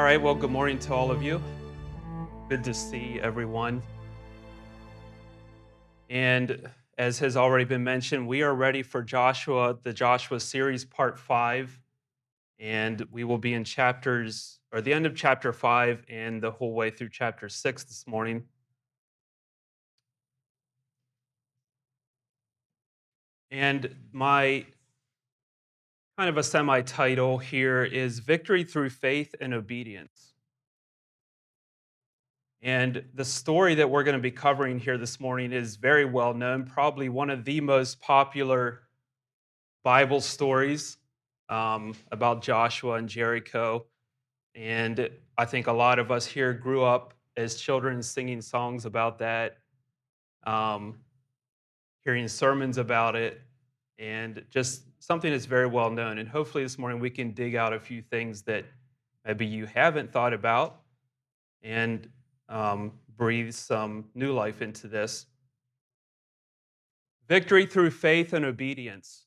right, well, good morning to all of you. Good to see everyone. And as has already been mentioned, we are ready for the Joshua series, part 5. And we will be in the end of chapter 5 and the whole way through chapter 6 this morning. And my kind of a semi title here is Victory Through Faith and Obedience. And the story that we're going to be covering here this morning is very well known, probably one of the most popular Bible stories about Joshua and Jericho. And I think a lot of us here grew up as children singing songs about that, um, hearing sermons about it, and just something that's very well known. And hopefully this morning we can dig out a few things that maybe you haven't thought about and breathe some new life into this. Victory through faith and obedience.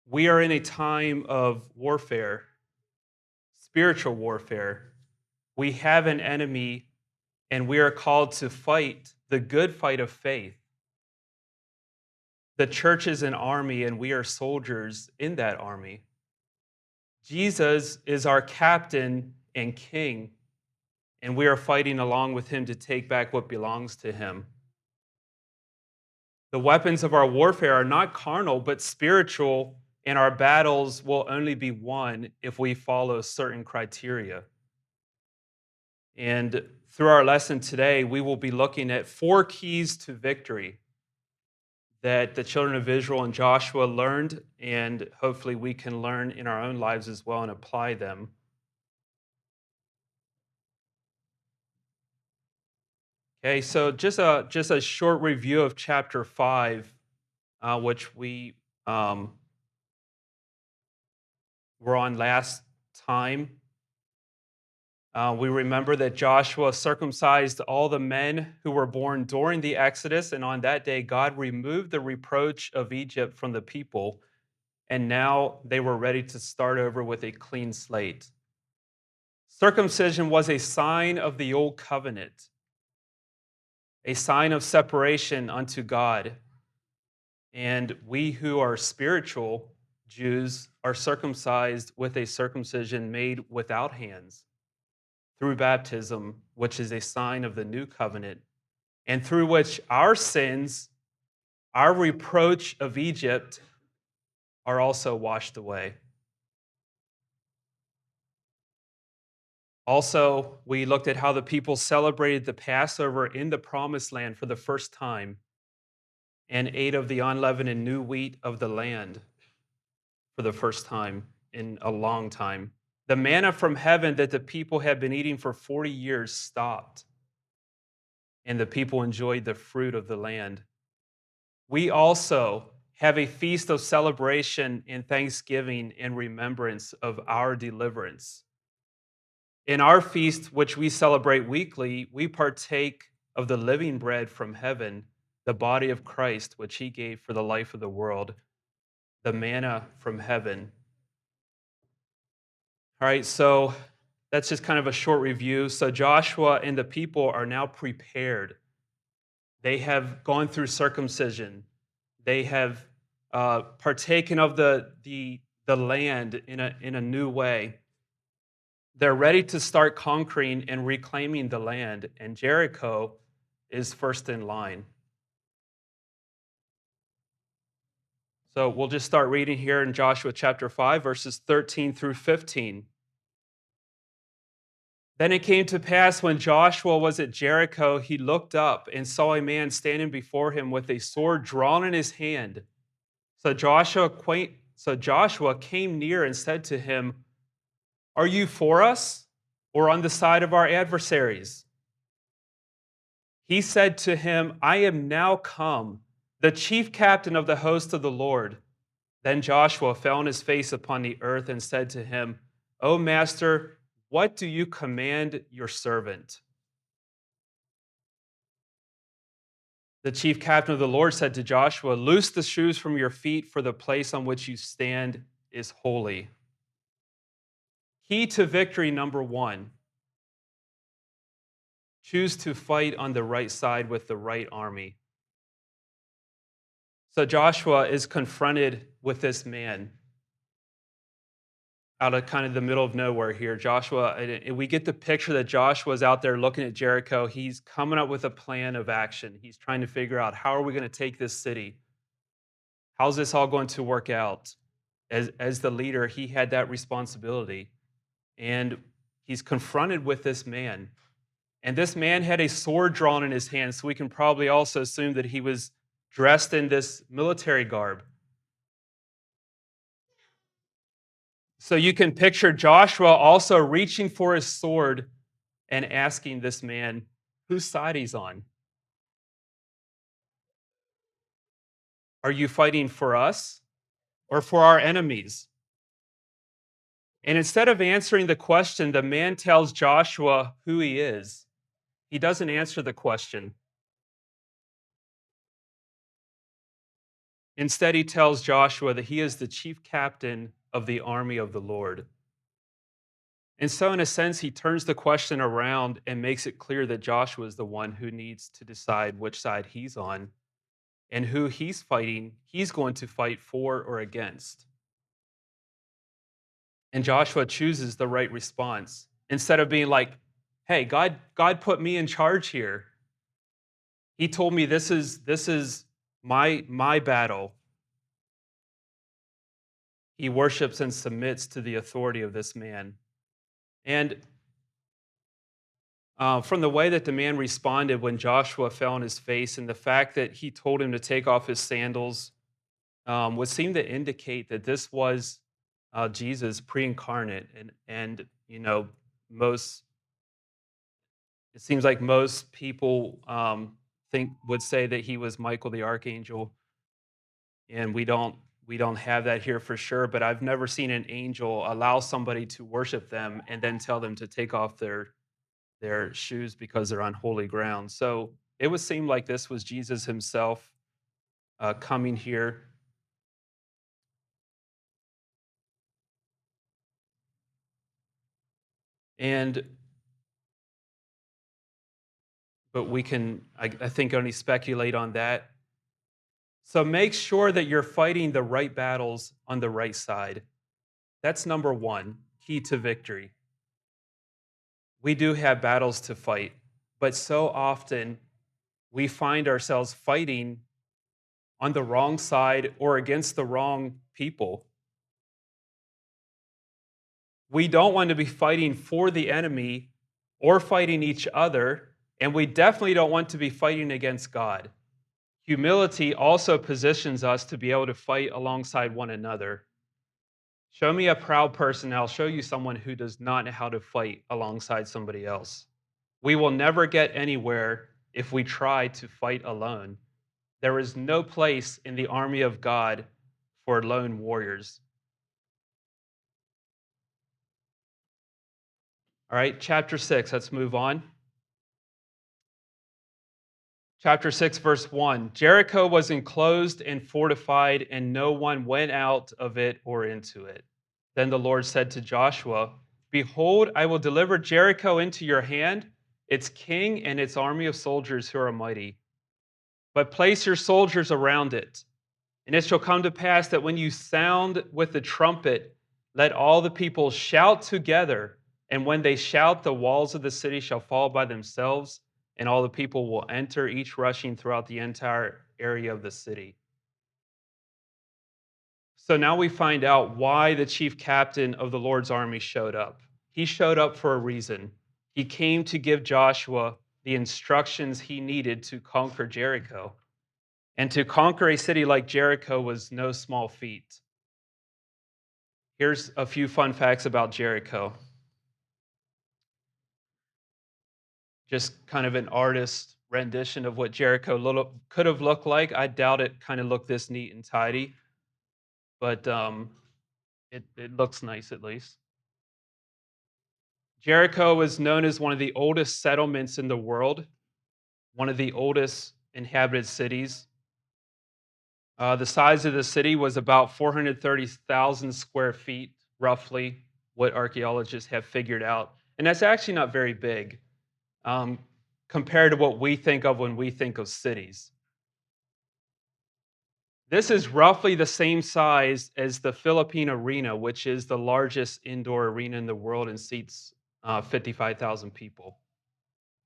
We are in a time of warfare, spiritual warfare. We have an enemy, and we are called to fight the good fight of faith. The church is an army, and we are soldiers in that army. Jesus is our captain and king, and we are fighting along with him to take back what belongs to him. The weapons of our warfare are not carnal, but spiritual, and our battles will only be won if we follow certain criteria. And through our lesson today, we will be looking at 4 keys to victory that the children of Israel and Joshua learned, and hopefully we can learn in our own lives as well and apply them. Okay, so just a short review of chapter 5, which we were on last time. We remember that Joshua circumcised all the men who were born during the Exodus, and on that day, God removed the reproach of Egypt from the people, and now they were ready to start over with a clean slate. Circumcision was a sign of the old covenant, a sign of separation unto God. And we who are spiritual Jews are circumcised with a circumcision made without hands, through baptism, which is a sign of the new covenant, and through which our sins, our reproach of Egypt, are also washed away. Also, we looked at how the people celebrated the Passover in the Promised Land for the first time and ate of the unleavened and new wheat of the land for the first time in a long time. The manna from heaven that the people had been eating for 40 years stopped, and the people enjoyed the fruit of the land. We also have a feast of celebration and thanksgiving in remembrance of our deliverance. In our feast, which we celebrate weekly, we partake of the living bread from heaven, the body of Christ, which he gave for the life of the world, the manna from heaven. All right, so that's just kind of a short review. So Joshua and the people are now prepared. They have gone through circumcision. They have partaken of the land in a new way. They're ready to start conquering and reclaiming the land, and Jericho is first in line. So we'll just start reading here in Joshua chapter 5, verses 13 through 15. Then it came to pass when Joshua was at Jericho, he looked up and saw a man standing before him with a sword drawn in his hand. So Joshua came near and said to him, "Are you for us or on the side of our adversaries?" He said to him, "I am now come, the chief captain of the host of the Lord." Then Joshua fell on his face upon the earth and said to him, "O master, what do you command your servant?" The chief captain of the Lord said to Joshua, "Loose the shoes from your feet, for the place on which you stand is holy." Key to victory number one: choose to fight on the right side with the right army. So Joshua is confronted with this man out of kind of the middle of nowhere here. Joshua, and we get the picture that Joshua's out there looking at Jericho. He's coming up with a plan of action. He's trying to figure out, how are we going to take this city? How's this all going to work out? As the leader, he had that responsibility. And he's confronted with this man. And this man had a sword drawn in his hand, so we can probably also assume that he was dressed in this military garb. So you can picture Joshua also reaching for his sword and asking this man whose side he's on. Are you fighting for us or for our enemies? And instead of answering the question, the man tells Joshua who he is. He doesn't answer the question. Instead, he tells Joshua that he is the chief captain of the army of the Lord. And so, in a sense, he turns the question around and makes it clear that Joshua is the one who needs to decide which side he's on and who he's fighting, he's going to fight for or against. And Joshua chooses the right response. Instead of being like, hey, God put me in charge here. He told me this is my battle. He worships and submits to the authority of this man. And from the way that the man responded when Joshua fell on his face, and the fact that he told him to take off his sandals, would seem to indicate that this was Jesus pre-incarnate, and most it seems like most people would say that he was Michael the archangel, and we don't have that here for sure. But I've never seen an angel allow somebody to worship them and then tell them to take off their shoes because they're on holy ground. So it would seem like this was Jesus himself coming here. And but we can, I think, only speculate on that. So make sure that you're fighting the right battles on the right side. That's number one, key to victory. We do have battles to fight, but so often we find ourselves fighting on the wrong side or against the wrong people. We don't want to be fighting for the enemy or fighting each other, and we definitely don't want to be fighting against God. Humility also positions us to be able to fight alongside one another. Show me a proud person, and I'll show you someone who does not know how to fight alongside somebody else. We will never get anywhere if we try to fight alone. There is no place in the army of God for lone warriors. All right, chapter 6, let's move on. Chapter 6, verse 1. Jericho was enclosed and fortified, and no one went out of it or into it. Then the Lord said to Joshua, behold, I will deliver Jericho into your hand, its king and its army of soldiers who are mighty. But place your soldiers around it. And it shall come to pass that when you sound with the trumpet, let all the people shout together. And when they shout, the walls of the city shall fall by themselves, and all the people will enter, each rushing throughout the entire area of the city. So now we find out why the chief captain of the Lord's army showed up. He showed up for a reason. He came to give Joshua the instructions he needed to conquer Jericho. And to conquer a city like Jericho was no small feat. Here's a few fun facts about Jericho. Just kind of an artist rendition of what Jericho could have looked like. I doubt it kind of looked this neat and tidy, but it looks nice at least. Jericho is known as one of the oldest settlements in the world, one of the oldest inhabited cities. The size of the city was about 430,000 square feet, roughly. what archaeologists have figured out. And that's actually not very big um, compared to what we think of when we think of cities. This is roughly the same size as the Philippine Arena, which is the largest indoor arena in the world and seats 55,000 people.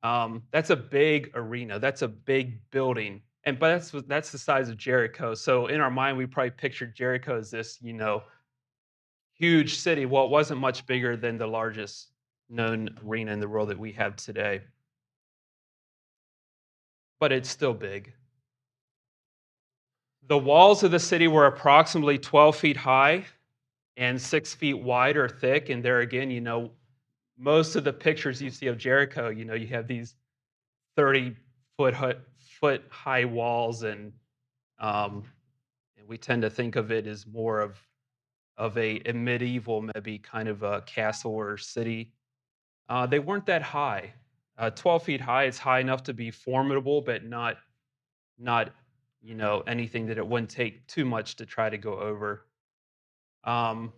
That's a big arena. That's a big building, and but that's the size of Jericho. So in our mind, we probably pictured Jericho as this, huge city. Well, it wasn't much bigger than the largest known arena in the world that we have today, but it's still big. The walls of the city were approximately 12 feet high and 6 feet wide or thick. And there again, most of the pictures you see of Jericho, you have these 30 foot high walls, um, and we tend to think of it as more of a medieval, maybe kind of a castle or city. They weren't that high. 12 feet high, it's high enough to be formidable, but not anything that it wouldn't take too much to try to go over. Um,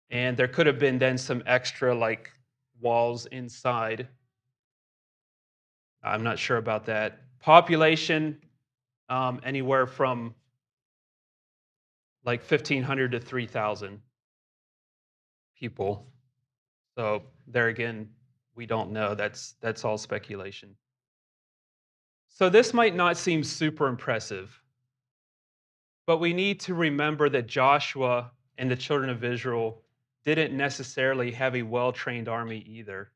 and there could have been then some extra like walls inside. I'm not sure about that. Population anywhere from like 1,500 to 3,000 people. So there again, we don't know. That's all speculation. So this might not seem super impressive, but we need to remember that Joshua and the children of Israel didn't necessarily have a well-trained army either,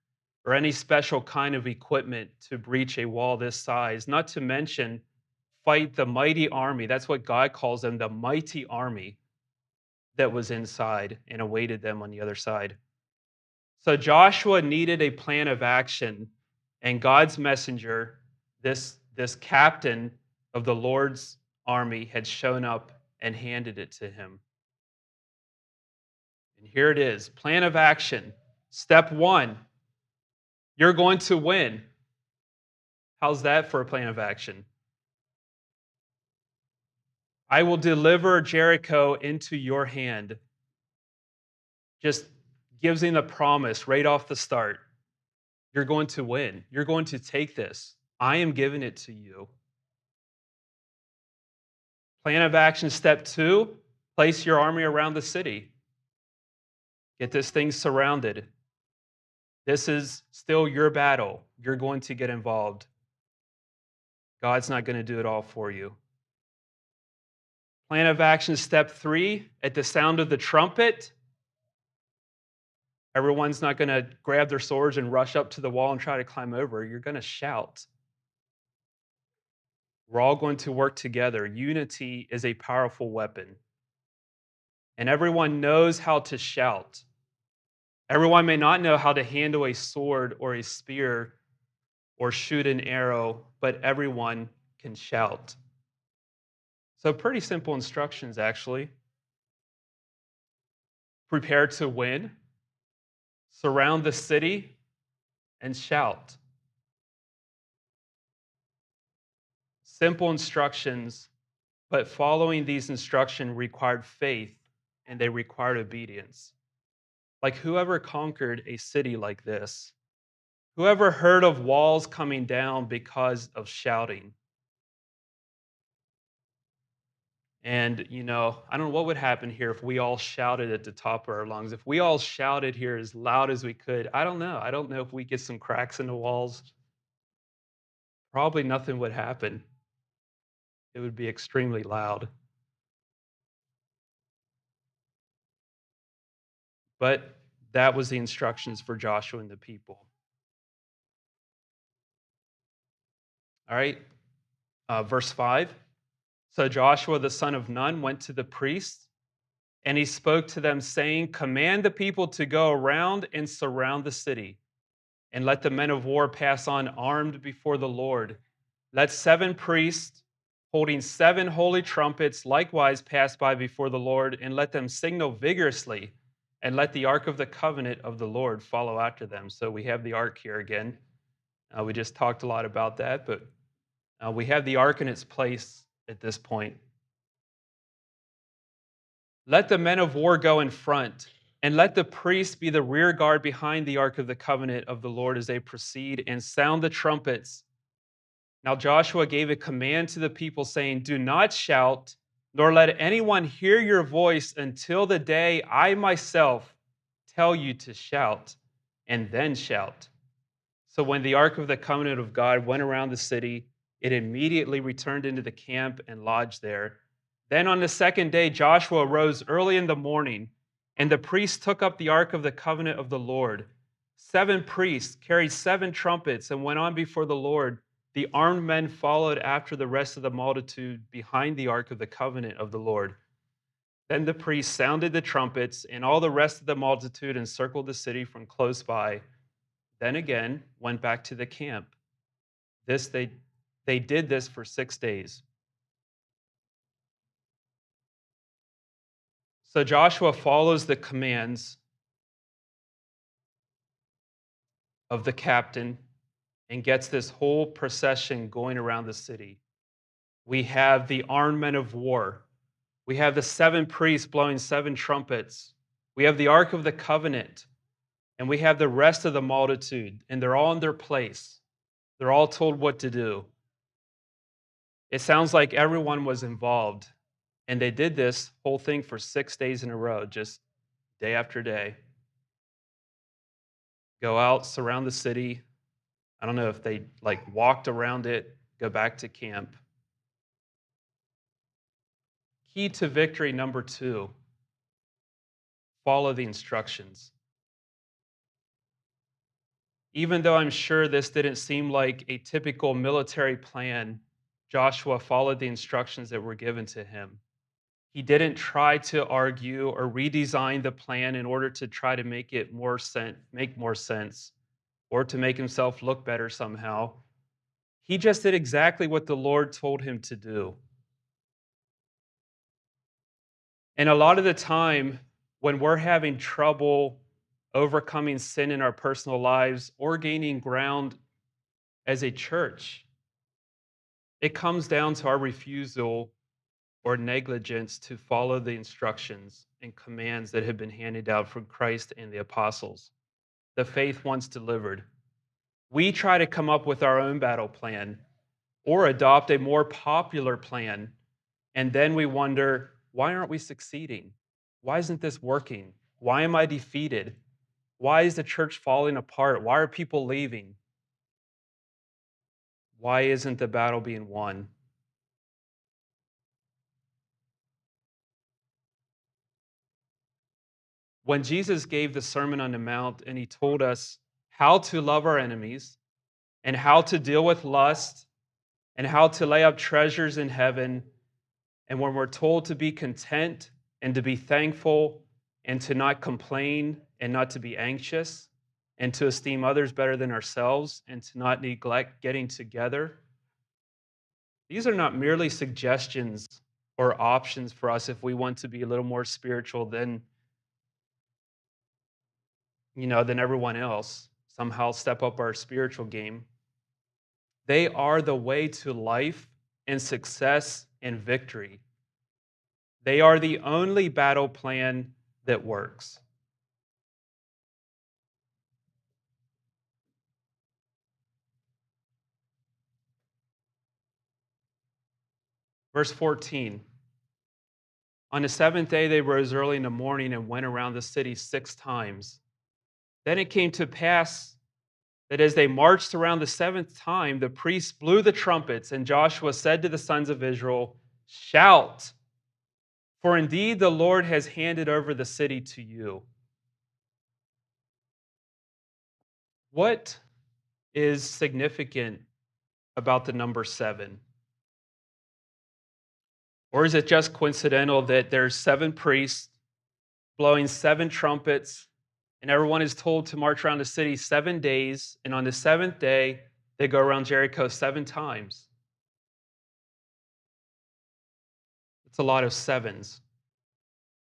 or any special kind of equipment to breach a wall this size, not to mention fight the mighty army. That's what God calls them, the mighty army that was inside and awaited them on the other side. So Joshua needed a plan of action, and God's messenger, this captain of the Lord's army, had shown up and handed it to him. And here it is, plan of action. Step 1, you're going to win. How's that for a plan of action? I will deliver Jericho into your hand. Just gives him the promise right off the start. You're going to win. You're going to take this. I am giving it to you. Plan of action step 2, place your army around the city. Get this thing surrounded. This is still your battle. You're going to get involved. God's not going to do it all for you. Plan of action step 3, at the sound of the trumpet, everyone's not going to grab their swords and rush up to the wall and try to climb over. You're going to shout. We're all going to work together. Unity is a powerful weapon. And everyone knows how to shout. Everyone may not know how to handle a sword or a spear or shoot an arrow, but everyone can shout. So, pretty simple instructions, actually. Prepare to win, surround the city, and shout. Simple instructions, but following these instructions required faith and they required obedience. Like, whoever conquered a city like this? Whoever heard of walls coming down because of shouting? And, I don't know what would happen here if we all shouted at the top of our lungs. If we all shouted here as loud as we could, I don't know. I don't know if we get some cracks in the walls. Probably nothing would happen. It would be extremely loud. But that was the instructions for Joshua and the people. All right, verse 5. So Joshua the son of Nun went to the priests, and he spoke to them, saying, command the people to go around and surround the city, and let the men of war pass on armed before the Lord. Let 7 priests holding 7 holy trumpets likewise pass by before the Lord, and let them signal vigorously, and let the ark of the covenant of the Lord follow after them. So we have the ark here again. We just talked a lot about that, but we have the ark in its place at this point. Let the men of war go in front. And let the priests be the rear guard behind the ark of the covenant of the Lord as they proceed, and sound the trumpets. Now Joshua gave a command to the people, saying, Do not shout, nor let anyone hear your voice until the day I myself tell you to shout, and then shout. So when the ark of the covenant of God went around the city, it immediately returned into the camp and lodged there. Then on the second day, Joshua rose early in the morning, and the priests took up the ark of the covenant of the Lord. 7 priests carried 7 trumpets and went on before the Lord. The armed men followed after the rest of the multitude behind the ark of the covenant of the Lord. Then the priests sounded the trumpets, and all the rest of the multitude encircled the city from close by. Then again went back to the camp. This they did this for 6 days. So Joshua follows the commands of the captain and gets this whole procession going around the city. We have the armed men of war. We have the 7 priests blowing 7 trumpets. We have the Ark of the Covenant. And we have the rest of the multitude, and they're all in their place. They're all told what to do. It sounds like everyone was involved. And they did this whole thing for 6 days in a row, just day after day. Go out, surround the city. I don't know if they walked around it, go back to camp. Key to victory number 2, follow the instructions. Even though I'm sure this didn't seem like a typical military plan, Joshua followed the instructions that were given to him. He didn't try to argue or redesign the plan in order to try to make more sense, or to make himself look better somehow. He just did exactly what the Lord told him to do. And a lot of the time, when we're having trouble overcoming sin in our personal lives or gaining ground as a church, it comes down to our refusal or negligence to follow the instructions and commands that have been handed out from Christ and the apostles, the faith once delivered. We try to come up with our own battle plan or adopt a more popular plan, and then we wonder, why aren't we succeeding? Why isn't this working? Why am I defeated? Why is the church falling apart? Why are people leaving? Why isn't the battle being won? When Jesus gave the Sermon on the Mount and he told us how to love our enemies and how to deal with lust and how to lay up treasures in heaven, and when we're told to be content and to be thankful and to not complain and not to be anxious and to esteem others better than ourselves and to not neglect getting together, these are not merely suggestions or options for us if we want to be a little more spiritual than everyone else, somehow step up our spiritual game. They are the way to life and success and victory. They are the only battle plan that works. Verse 14. On the 7th day, they rose early in the morning and went around the city 6 times. Then it came to pass that as they marched around the 7th time, the priests blew the trumpets, and Joshua said to the sons of Israel, Shout, for indeed the Lord has handed over the city to you. What is significant about the number 7? Or is it just coincidental that there's 7 priests blowing 7 trumpets, and everyone is told to march around the city 7 days, and on the 7th day, they go around Jericho 7 times? It's a lot of sevens.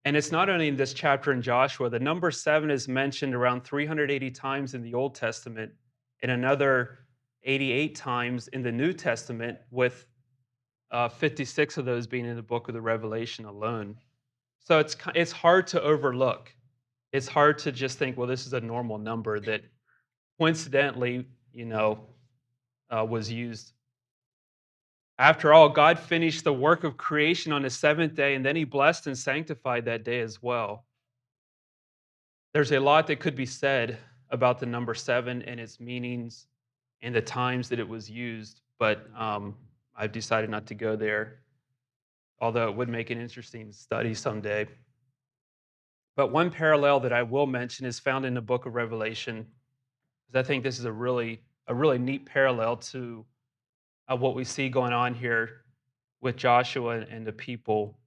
And it's not only in this chapter in Joshua, the number 7 is mentioned around 380 times in the Old Testament and another 88 times in the New Testament, with 56 of those being in the book of the Revelation alone. So it's hard to overlook. it's hard to just think, well, this is a normal number that coincidentally, was used. After all, God finished the work of creation on the seventh day, and then he blessed and sanctified that day as well. There's a lot that could be said about the number seven and its meanings and the times that it was used, but I've decided not to go there, although it would make an interesting study someday. But one parallel that I will mention is found in the book of Revelation, because I think this is a really neat parallel to what we see going on here with Joshua and the people.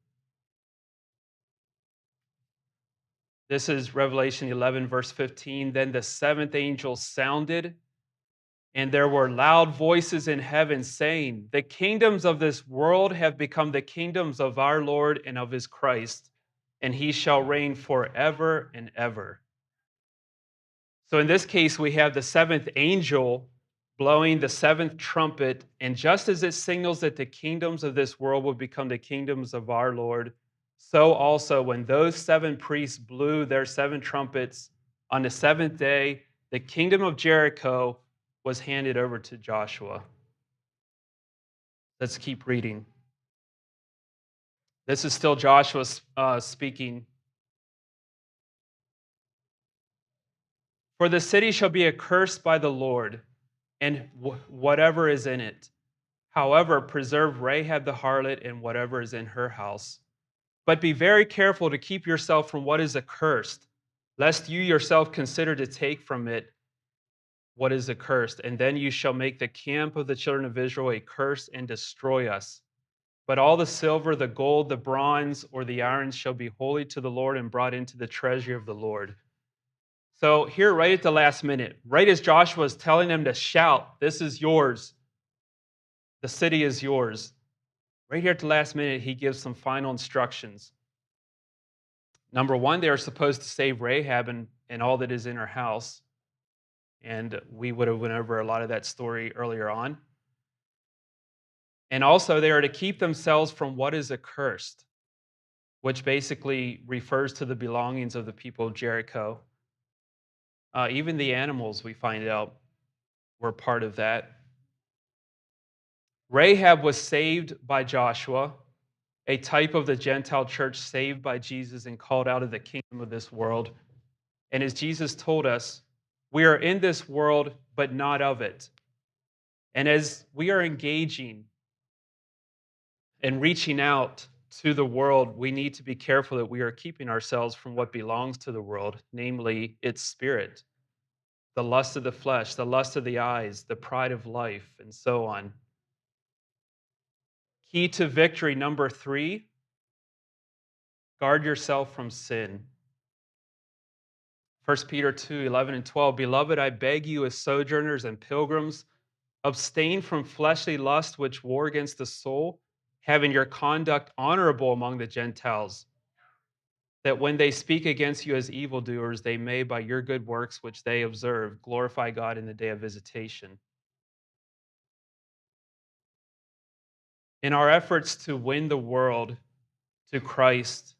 This is Revelation 11, verse 15. Then the seventh angel sounded, and there were loud voices in heaven saying, the kingdoms of this world have become the kingdoms of our Lord and of his Christ, and he shall reign forever and ever. So in this case, we have the seventh angel blowing the seventh trumpet, and just as it signals that the kingdoms of this world will become the kingdoms of our Lord, so also when those seven priests blew their seven trumpets on the seventh day, the kingdom of Jericho was handed over to Joshua. Let's keep reading. This is still Joshua speaking. For the city shall be accursed by the Lord, and whatever is in it. However, preserve Rahab the harlot and whatever is in her house. But be very careful to keep yourself from what is accursed, lest you yourself consider to take from it what is accursed, and then you shall make the camp of the children of Israel a curse and destroy us. But all the silver, the gold, the bronze, or the iron shall be holy to the Lord and brought into the treasury of the Lord. So, here, right at the last minute, right as Joshua is telling them to shout, this is yours, the city is yours. Right here at the last minute, he gives some final instructions. Number one, they are supposed to save Rahab and all that is in her house. And we would have went over a lot of that story earlier on. And also, they are to keep themselves from what is accursed, which basically refers to the belongings of the people of Jericho. Even the animals, we find out, were part of that. Rahab was saved by Joshua, a type of the Gentile church saved by Jesus and called out of the kingdom of this world. And as Jesus told us, we are in this world, but not of it. And as we are engaging and reaching out to the world, we need to be careful that we are keeping ourselves from what belongs to the world, namely its spirit, the lust of the flesh, the lust of the eyes, the pride of life, and so on. Key to victory number 3, guard yourself from sin. 1 Peter 2, 11 and 12. Beloved, I beg you as sojourners and pilgrims, abstain from fleshly lust which war against the soul, having your conduct honorable among the Gentiles, that when they speak against you as evildoers, they may, by your good works which they observe, glorify God in the day of visitation. In our efforts to win the world to Christ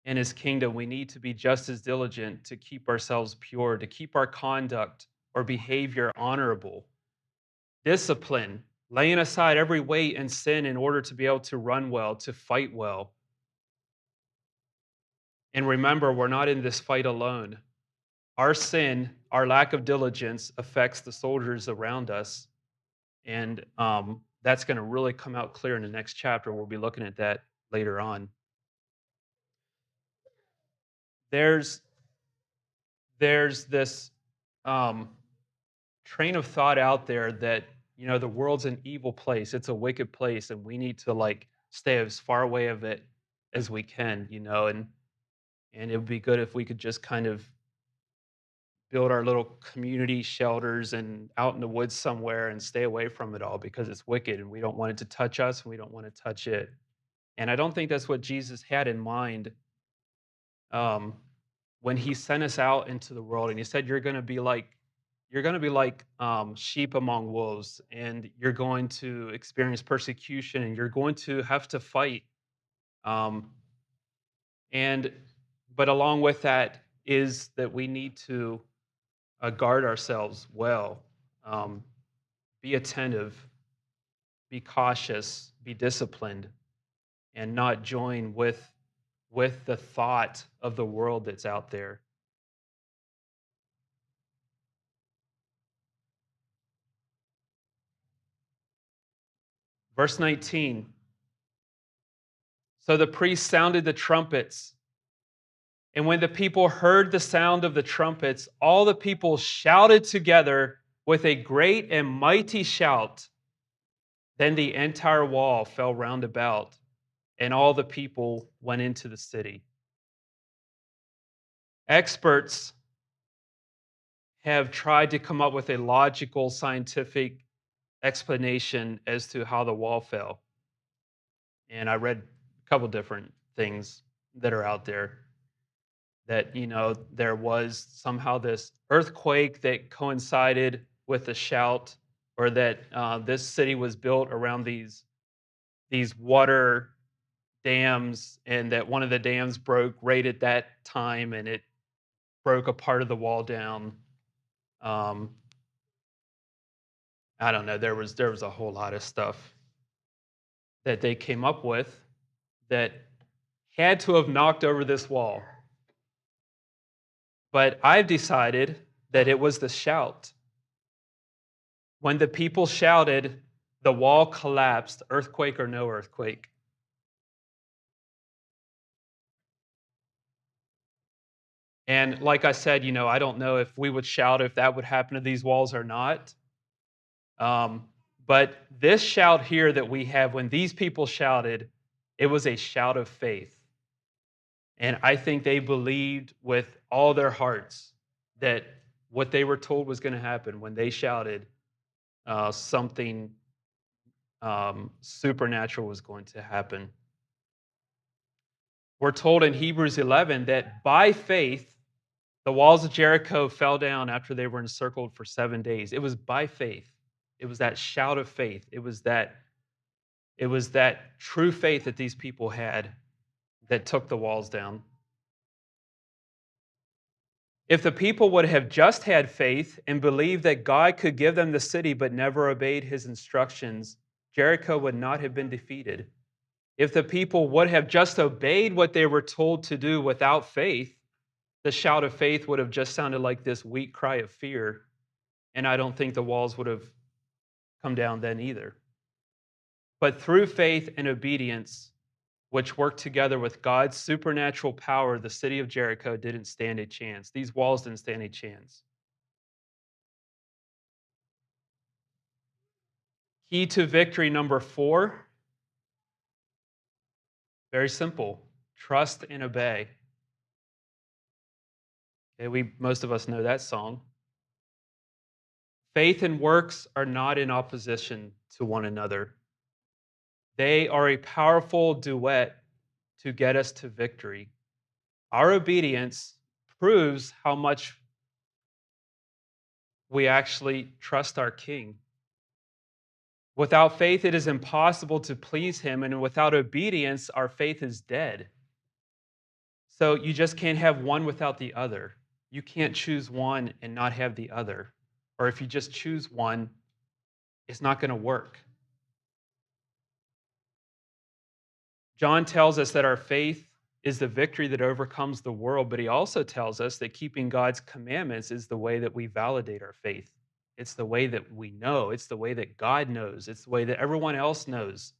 and his kingdom, we need to be just as diligent to keep ourselves pure, to keep our conduct or behavior honorable. Discipline, laying aside every weight and sin in order to be able to run well, to fight well. And remember, we're not in this fight alone. Our sin, our lack of diligence affects the soldiers around us. And that's going to really come out clear in the next chapter. We'll be looking at that later on. There's this um, train of thought out there that, the world's an evil place. It's a wicked place. And we need to stay as far away of it as we can, and it would be good if we could just kind of build our little community shelters and out in the woods somewhere and stay away from it all because it's wicked and we don't want it to touch us and we don't want to touch it. And I don't think that's what Jesus had in mind um, when he sent us out into the world and he said, you're going to be like sheep among wolves, and you're going to experience persecution and you're going to have to fight. And But along with that is that we need to guard ourselves well, um, be attentive, be cautious, be disciplined, and not join with the thought of the world that's out there. Verse 19. So the priest sounded the trumpets, and when the people heard the sound of the trumpets, all the people shouted together with a great and mighty shout. Then the entire wall fell round about, and all the people went into the city. Experts have tried to come up with a logical, scientific explanation as to how the wall fell. And I read a couple different things that are out there that, there was somehow this earthquake that coincided with the shout, or that this city was built around these water dams, and that one of the dams broke right at that time, and it broke a part of the wall down. Um, I don't know. There was a whole lot of stuff that they came up with that had to have knocked over this wall. But I've decided that it was the shout. When the people shouted, the wall collapsed, earthquake or no earthquake. And like I said, I don't know if we would shout if that would happen to these walls or not. Um, but this shout here that we have, when these people shouted, it was a shout of faith. And I think they believed with all their hearts that what they were told was going to happen when they shouted, something supernatural was going to happen. We're told in Hebrews 11 that by faith, the walls of Jericho fell down after they were encircled for 7 days. It was by faith. It was that shout of faith. It was that true faith that these people had that took the walls down. If the people would have just had faith and believed that God could give them the city but never obeyed his instructions, Jericho would not have been defeated. If the people would have just obeyed what they were told to do without faith, the shout of faith would have just sounded like this weak cry of fear, and I don't think the walls would have come down then either. But through faith and obedience, which worked together with God's supernatural power, the city of Jericho didn't stand a chance. These walls didn't stand a chance. Key to victory number 4, very simple: trust and obey. Okay, most of us know that song. Faith and works are not in opposition to one another. They are a powerful duet to get us to victory. Our obedience proves how much we actually trust our King. Without faith, it is impossible to please him, and without obedience, our faith is dead. So you just can't have one without the other. You can't choose one and not have the other. Or if you just choose one, it's not going to work. John tells us that our faith is the victory that overcomes the world, but he also tells us that keeping God's commandments is the way that we validate our faith. It's the way that we know, it's the way that God knows, it's the way that everyone else knows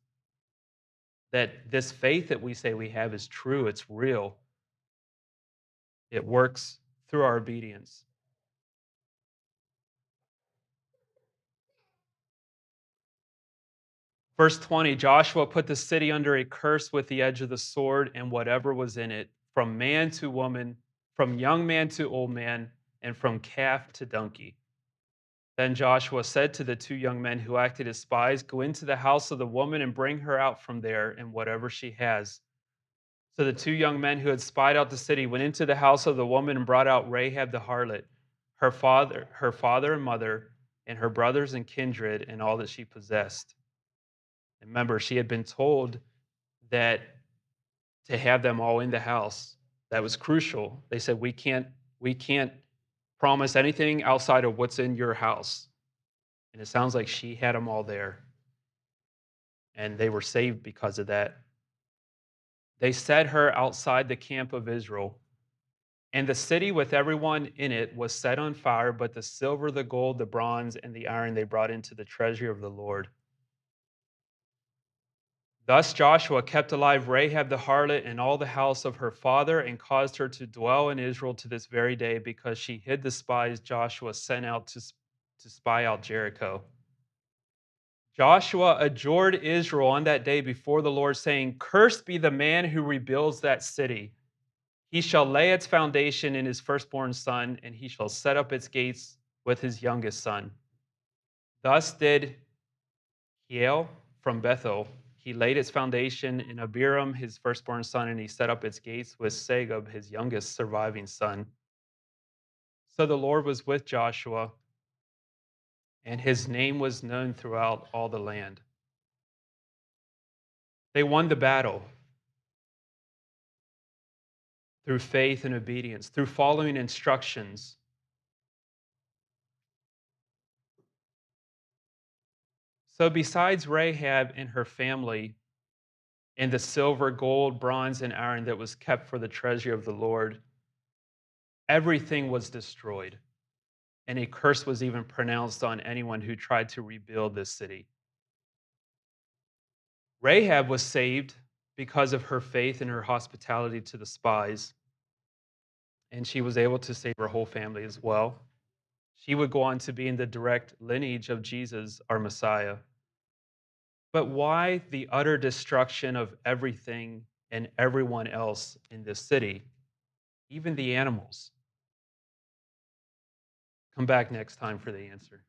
that this faith that we say we have is true, it's real. It works through our obedience. Verse 20, Joshua put the city under a curse with the edge of the sword and whatever was in it, from man to woman, from young man to old man, and from calf to donkey. Then Joshua said to the 2 young men who acted as spies, "Go into the house of the woman and bring her out from there and whatever she has." So the 2 young men who had spied out the city went into the house of the woman and brought out Rahab the harlot, her father and mother, and her brothers and kindred, and all that she possessed. And remember, she had been told that to have them all in the house, That was crucial. They said, we can't promise anything outside of what's in your house. And it sounds like she had them all there, and they were saved because of that. They set her outside the camp of Israel, and the city with everyone in it was set on fire, but the silver, the gold, the bronze, and the iron they brought into the treasury of the Lord. Thus Joshua kept alive Rahab the harlot and all the house of her father, and caused her to dwell in Israel to this very day, because she hid the spies Joshua sent out to spy out Jericho. Joshua adjured Israel on that day before the Lord, saying, "Cursed be the man who rebuilds that city. He shall lay its foundation in his firstborn son, and he shall set up its gates with his youngest son." Thus did Hiel from Bethel. He laid its foundation in Abiram, his firstborn son, and he set up its gates with Segub, his youngest surviving son. So the Lord was with Joshua, and his name was known throughout all the land. They won the battle through faith and obedience, through following instructions. So, besides Rahab and her family, and the silver, gold, bronze, and iron that was kept for the treasure of the Lord, everything was destroyed, and a curse was even pronounced on anyone who tried to rebuild this city. Rahab was saved because of her faith and her hospitality to the spies, and she was able to save her whole family as well. She would go on to be in the direct lineage of Jesus, our Messiah. But why the utter destruction of everything and everyone else in this city, even the animals? Come back next time for the answer.